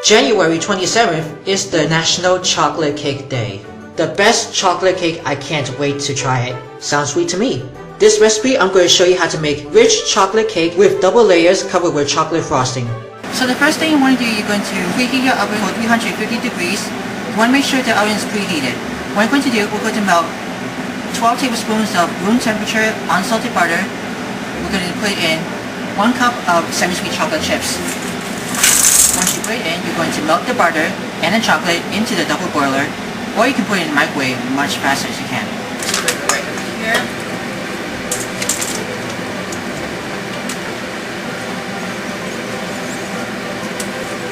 January 27th is the National Chocolate Cake Day. The best chocolate cake, I can't wait to try it. Sounds sweet to me. This recipe, I'm going to show you how to make rich chocolate cake with double layers covered with chocolate frosting. So the first thing you want to do, you're going to preheat your oven for 350 degrees. You want to make sure the oven is preheated. What you're going to do, we're going to melt 12 tablespoons of room temperature unsalted butter. We're going to put in 1 cup of semi-sweet chocolate chips. Once you put it in, you're going to melt the butter and the chocolate into the double boiler, or you can put it in the microwave much faster as you can. Just put it right over here.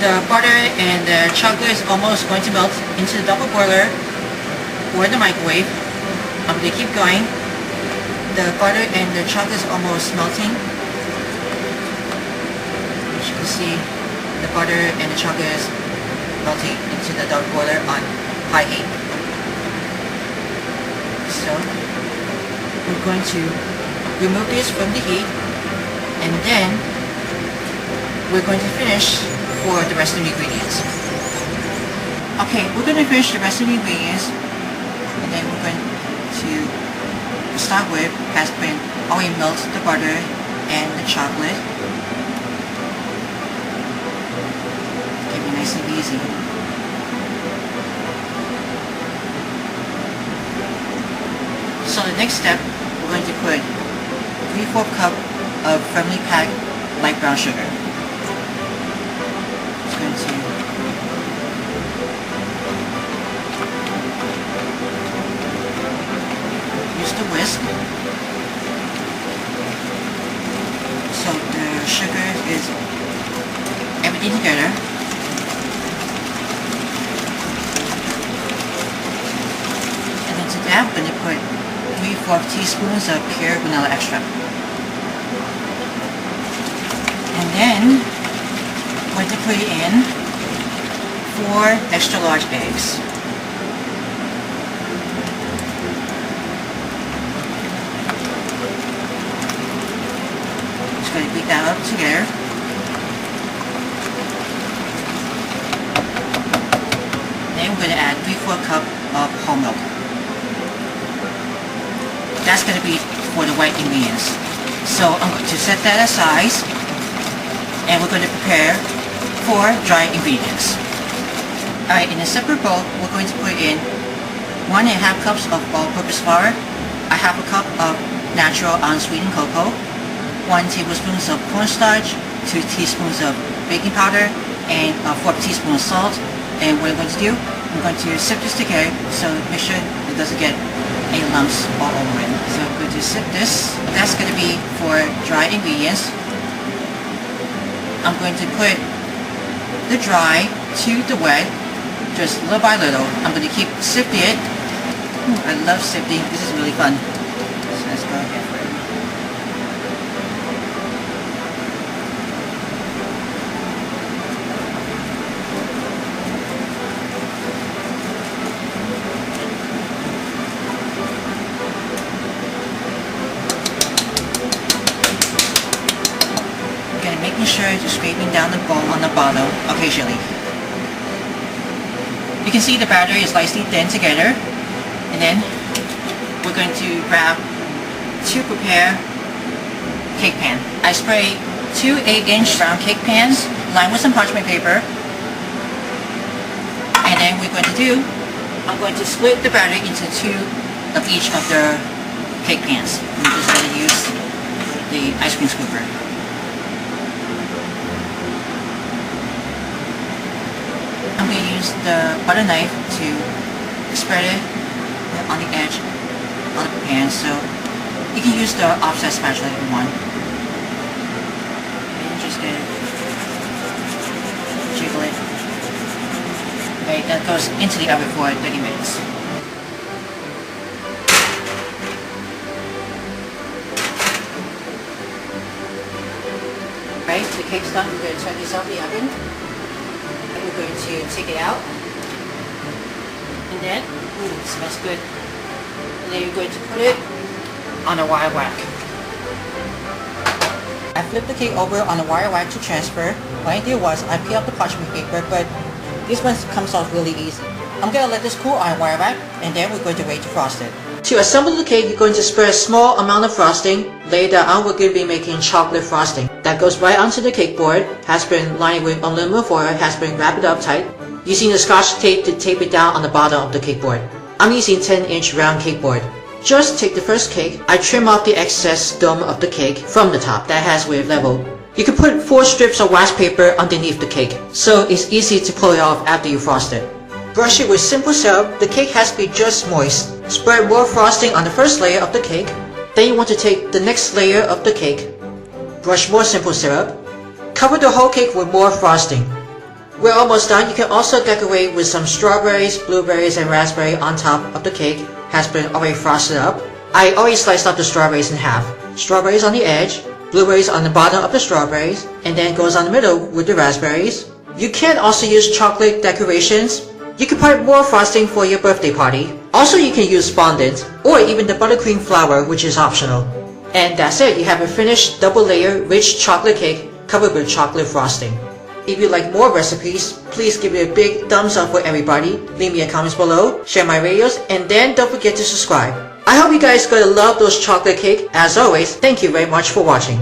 The butter and the chocolate is almost going to melt into the double boiler or the microwave. I'm going to keep going. The butter and the chocolate is almost melting. As you can see, the butter and the chocolate is melting into the double boiler on high heat. So we're going to remove this from the heat, and then we're going to finish for the rest of the ingredients. Okay, we're going to finish the rest of the ingredients, and then we're going to start with when already melt the butter and the chocolate. Nice and easy. So the next step, we're going to put 3/4 cup of firmly packed light brown sugar. Just going to use the whisk. So the sugar is everything together. I'm going to put 3/4 teaspoons of pure vanilla extract. And then I'm going to put in 4 extra large eggs. Just going to beat that up together. Then I'm going to add 3/4 cup of whole milk. That's going to be for the white ingredients. So I'm going to set that aside, and we're going to prepare for dry ingredients. Alright, in a separate bowl, we're going to put in 1.5 cups of all-purpose flour, 1/2 cup of natural unsweetened cocoa, 1 tablespoon of corn starch, 2 teaspoons of baking powder, and 4 teaspoons of salt. And what I'm going to do, I'm going to sift this together, so make sure it doesn't get any lumps all over it. So I'm going to sift this. That's going to be for dry ingredients. I'm going to put the dry to the wet, just little by little. I'm going to keep sifting it. I love sifting. This is really fun. So let's go ahead for it. Making sure to scraping down the bowl on the bottom occasionally. You can see the batter is slightly thin together, and then we're going to grab 2 prepare cake pan. I spray 2 8-inch round cake pans lined with some parchment paper, and then we're going to do, I'm going to split the batter into 2 of each of the cake pans. I'm just going to use the ice cream scooper. I'm going to use the butter knife to spread it on the edge of the pan, so you can use the offset spatula if you want. And just get it, jiggle it. Okay, that goes into the oven for 30 minutes. Alright, the cake's done. We're going to turn this off the oven. We're going to take it out, and then, it smells good. And then you're going to put it on a wire rack. I flipped the cake over on a wire rack to transfer. What I did was I peeled off the parchment paper, but this one comes off really easy. I'm gonna let this cool on a wire rack, and then we're going to wait to frost it. To assemble the cake, you're going to spread a small amount of frosting. Later on, we're going to be making chocolate frosting. That goes right onto the cake board, has been lined with aluminum foil, has been wrapped up tight. Using the scotch tape to tape it down on the bottom of the cake board. I'm using 10-inch round cake board. Just take the first cake. I trim off the excess dome of the cake from the top that has with level. You can put 4 strips of wax paper underneath the cake, so it's easy to pull it off after you frost it. Brush it with simple syrup. The cake has to be just moist. Spread more frosting on the first layer of the cake. Then you want to take the next layer of the cake. Brush more simple syrup. Cover the whole cake with more frosting. We're almost done. You can also decorate with some strawberries, blueberries, and raspberry on top of the cake. Has been already frosted up. I already sliced up the strawberries in half. Strawberries on the edge, blueberries on the bottom of the strawberries, and then goes on the middle with the raspberries. You can also use chocolate decorations. You can put more frosting for your birthday party. Also, you can use fondant, or even the buttercream flour, which is optional. And that's it. You have a finished double-layer rich chocolate cake covered with chocolate frosting. If you like more recipes, please give it a big thumbs up for everybody. Leave me a comments below, share my videos, and then don't forget to subscribe. I hope you guys gonna love those chocolate cake. As always, thank you very much for watching.